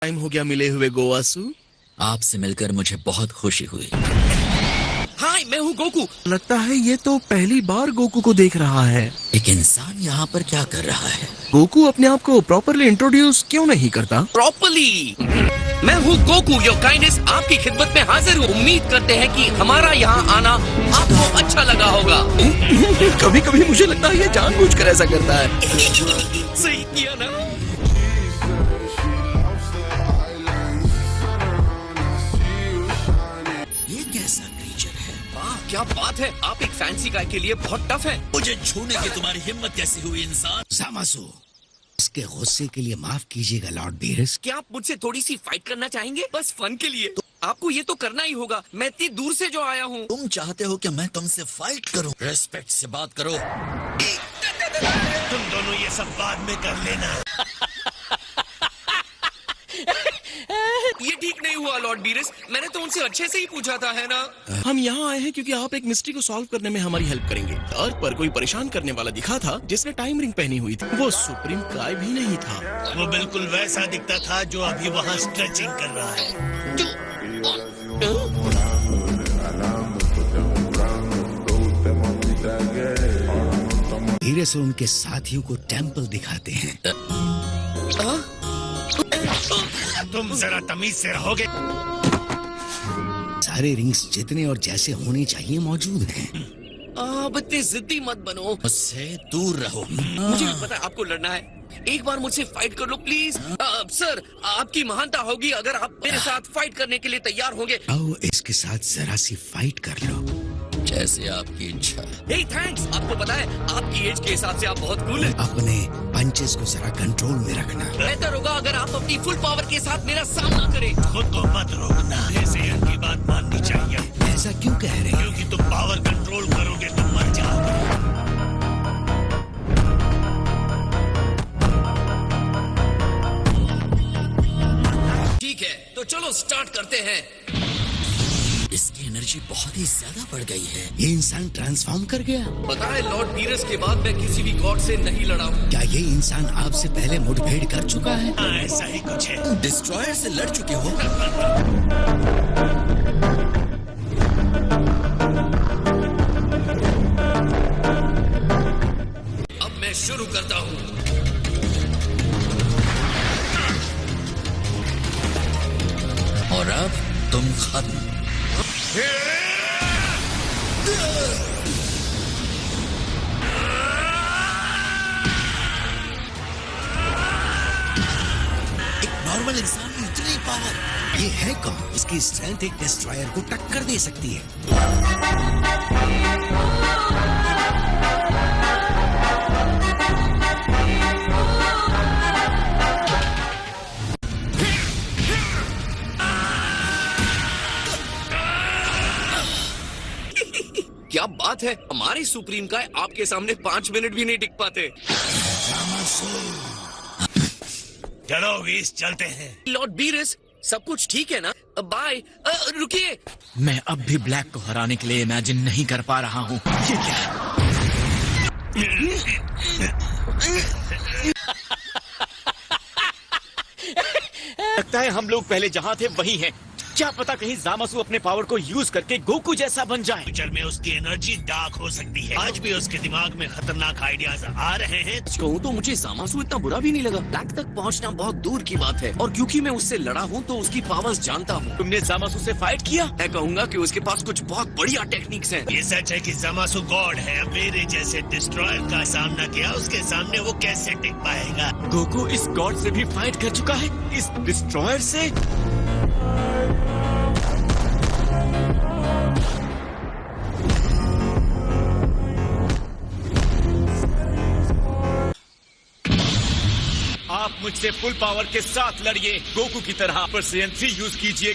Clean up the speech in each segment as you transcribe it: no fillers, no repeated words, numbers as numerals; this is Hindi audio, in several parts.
टाइम हो गया मिले हुए गोवासु। आपसे मिलकर मुझे बहुत खुशी हुई। हाय, मैं हूँ गोकू। लगता है ये तो पहली बार गोकू को देख रहा है। एक इंसान यहाँ पर क्या कर रहा है? गोकू अपने आप को प्रॉपरली इंट्रोड्यूस क्यों नहीं करता? प्रॉपरली, मैं हूँ गोकू, योर काइंडनेस आपकी खिदमत में हाजिर हूँ। उम्मीद करते हैं कि हमारा यहाँ आना आपको अच्छा लगा होगा। कभी कभी मुझे लगता है ये जानबूझकर ऐसा करता है। सही किया ना? ये कैसा क्रीचर है? वाह, क्या बात है, आप एक फैंसी गाय के लिए बहुत टफ है। मुझे छूने की तुम्हारी हिम्मत कैसे हुई इंसान? ज़ामासु, इसके गुस्से के लिए माफ कीजिएगा लॉर्ड बीरस। क्या आप मुझसे थोड़ी सी फाइट करना चाहेंगे? बस फन के लिए। आपको ये तो करना ही होगा। मैं इतनी दूर से जो आया हूँ। तुम चाहते हो कि मैं तुमसे फाइट करूं? रेस्पेक्ट से बात करो। तुम दोनों ये सब बाद में कर लेना। ये ठीक नहीं हुआ लॉर्ड बीरस, मैंने तो उनसे अच्छे से ही पूछा था, है ना? हम यहाँ आए हैं क्योंकि आप एक मिस्ट्री को सॉल्व करने में हमारी हेल्प करेंगे। अर्थ पर कोई परेशान करने वाला दिखा था जिसने टाइम रिंग पहनी हुई थी। वो सुप्रीम काय भी नहीं था। वो बिल्कुल वैसा दिखता था जो अभी वहाँ स्ट्रेचिंग कर रहा है। धीरे से उनके साथियों को टेम्पल दिखाते हैं। तुम जरा तमीज से रहोगे। सारे रिंग्स जितने और जैसे होने चाहिए मौजूद हैं। अब इतने जिद्दी मत बनो। मुझसे दूर रहो। मुझे भी पता है आपको लड़ना है। एक बार मुझसे फाइट कर लो प्लीज। सर, आपकी महानता होगी अगर आप मेरे साथ फाइट करने के लिए तैयार होंगे। आओ इसके साथ जरा सी फाइट कर लो। जैसे आपकी इच्छा। हे थैंक्स, आपको पता है आपकी एज के हिसाब से आप बहुत कूल हैं। अपने पंचेस को जरा कंट्रोल में रखना। बेहतर होगा अगर आप अपनी फुल पावर के साथ मेरा सामना करें। खुद को मत रोकना। ऐसे इनकी बात माननी चाहिए। ऐसा क्यों कह रहे हैं? क्योंकि तुम पावर कंट्रोल करोगे तो मर जाओगे। ठीक है, तो चलो स्टार्ट करते हैं। इसकी एनर्जी बहुत ही ज्यादा बढ़ गई है। ये इंसान ट्रांसफॉर्म कर गया। पता है लॉर्ड बीरस के बाद मैं किसी भी गॉड से नहीं लड़ा हूँ। क्या ये इंसान आपसे पहले मुठभेड़ कर चुका है? ऐसा ही कुछ है। डिस्ट्रॉयर से लड़ चुके हो? अब मैं शुरू करता हूँ। और अब तुम खत्म। एक नॉर्मल इंसान में इतनी पावर। ये है कौन? इसकी स्ट्रेंथ एक डिस्ट्रॉयर को टक्कर दे सकती है। क्या बात है, हमारे सुप्रीम का आपके सामने 5 मिनट भी नहीं टिक पाते। चलो वीस, चलते हैं। लॉर्ड बीरस, सब कुछ ठीक है ना? बाय। रुकिए। मैं अब भी ब्लैक को हराने के लिए इमेजिन नहीं कर पा रहा हूँ। ये क्या है? लगता है हम लोग पहले जहाँ थे वही हैं। क्या पता कहीं ज़ामासु अपने पावर को यूज करके गोकू जैसा बन जाए। फ्यूचर में उसकी एनर्जी डार्क हो सकती है। आज भी उसके दिमाग में खतरनाक आइडियाज आ रहे हैं। कहूँ तो मुझे ज़ामासु इतना बुरा भी नहीं लगा। ब्लैक तक पहुँचना बहुत दूर की बात है, और क्योंकि मैं उससे लड़ा हूँ तो उसकी पावर्स जानता हूँ। तुमने ज़ामासु से फाइट किया? मैं कहूँगा कि उसके पास कुछ बहुत बढ़िया टेक्निक्स हैं। ये सच है कि ज़ामासु गॉड है। मेरे जैसे डिस्ट्रॉयर का सामना किया, उसके सामने वो कैसे टिक पाएगा? गोकू इस गॉड से भी फाइट कर चुका है, इस डिस्ट्रॉयर से। आप मुझसे फुल पावर के साथ लड़िए, गोकू की तरह। पर CN3 यूज कीजिए।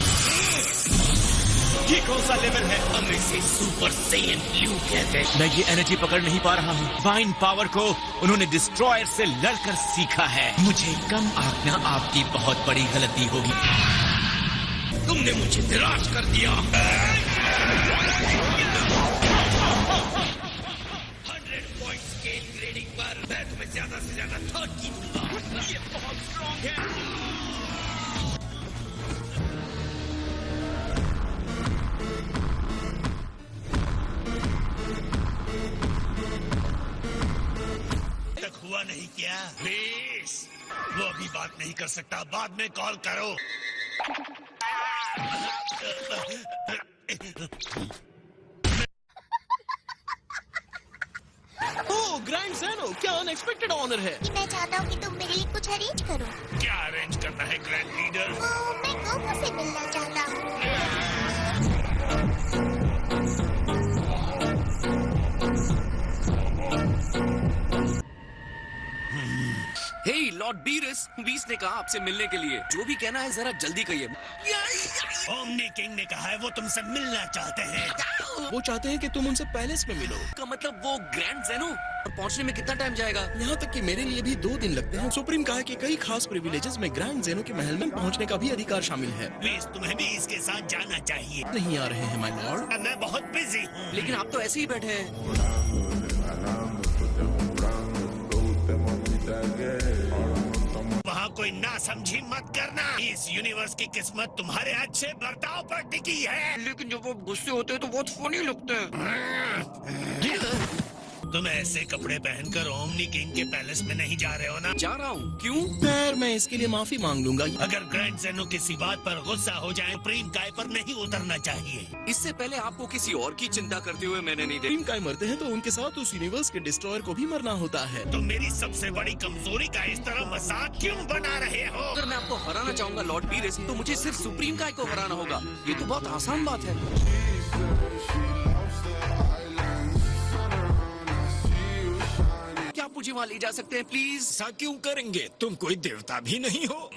ये कौन सा लेवल है? हम इसे सुपर सैयन ब्लू कहते हैं। मैं ये एनर्जी पकड़ नहीं पा रहा हूँ। फाइन पावर को उन्होंने डिस्ट्रॉयर से लड़कर सीखा है। मुझे कम आंकना आपकी बहुत बड़ी गलती होगी। तुमने मुझे निराश कर दिया। 100 पॉइंट स्केल ग्रेडिंग पर मैं तुम्हें ज्यादा से ज्यादा 30 दूंगा। ये बहुत स्ट्रॉन्ग है। प्लीज। वो अभी बात नहीं कर सकता, बाद में कॉल करो। ओह ग्रैंड ज़ेनो, क्या अनएक्सपेक्टेड ऑनर है। मैं चाहता हूँ कि तुम मेरे लिए कुछ अरेंज करो। क्या अरेंज करना है ग्रैंड लीडर? मैं गोकू से मिलना चाहता हूँ। हे लॉर्ड बीस ने कहा आपसे मिलने के लिए। जो भी कहना है जरा जल्दी कहिए। ओमनी किंग ने कहा है वो तुमसे मिलना चाहते हैं। वो चाहते हैं कि तुम उनसे पैलेस में मिलो। का मतलब वो ग्रैंड ज़ेनो। और पहुंचने में कितना टाइम जाएगा? यहाँ तक कि मेरे लिए भी 2 दिन लगते हैं। सुप्रीम कहा कि कई खास प्रिविलेजेस में ग्रैंड ज़ेनो के महल में पहुँचने का भी अधिकार शामिल है। प्लीज तुम्हें भी इसके साथ जाना चाहिए। नहीं आ रहे हैं माय लॉर्ड। मैं बहुत बिजी हूँ। लेकिन आप तो ऐसे ही बैठे हैं। वहाँ कोई ना समझी मत करना। इस यूनिवर्स की किस्मत तुम्हारे अच्छे बर्ताव पर टिकी है। लेकिन जब वो गुस्से होते हैं तो बहुत फनी लगते हैं। तुम ऐसे कपड़े पहनकर ओमनी किंग के पैलेस में नहीं जा रहे हो ना? जा रहा हूँ। क्यों? खैर मैं इसके लिए माफी मांग लूंगा। अगर ग्रैंड ज़ेनो किसी बात पर गुस्सा हो जाए, प्रेम काय पर नहीं उतरना चाहिए। इससे पहले आपको किसी और की चिंता करते हुए मैंने नहीं देखा। सुप्रीम काय मरते हैं तो उनके साथ उस यूनिवर्स के डिस्ट्रॉयर को भी मरना होता है। तुम मेरी सबसे बड़ी कमजोरी का इस तरह मजाक क्यों बना रहे हो? अगर मैं आपको हराना चाहूंगा लॉर्ड बीरेस, तो मुझे सिर्फ सुप्रीम काय को हराना होगा। ये तो बहुत आसान बात है। क्या आप मुझे वहाँ ले जा सकते हैं प्लीज? ऐसा क्यों करेंगे? तुम कोई देवता भी नहीं हो।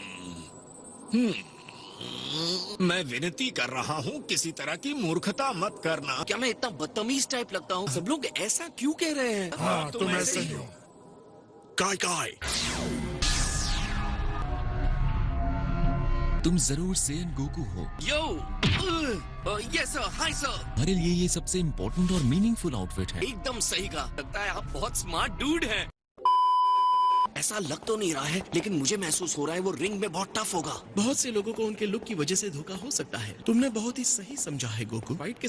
मैं विनती कर रहा हूँ, किसी तरह की मूर्खता मत करना। क्या मैं इतना बदतमीज टाइप लगता हूँ? सब लोग ऐसा क्यों कह रहे हैं? हाँ, तुम ऐसे ही हो। काय काय तुम जरूर सेन गोकू हो। यो यस सर, हाय सर। हमारे लिए ये सबसे इम्पोर्टेंट और मीनिंगफुल आउटफिट है। एकदम सही कहा। लगता है आप बहुत स्मार्ट डूड हैं। ऐसा लग तो नहीं रहा है, लेकिन मुझे महसूस हो रहा है वो रिंग में बहुत टफ होगा। बहुत से लोगों को उनके लुक की वजह से धोखा हो सकता है। तुमने बहुत ही सही समझा है गोकू। फाइट के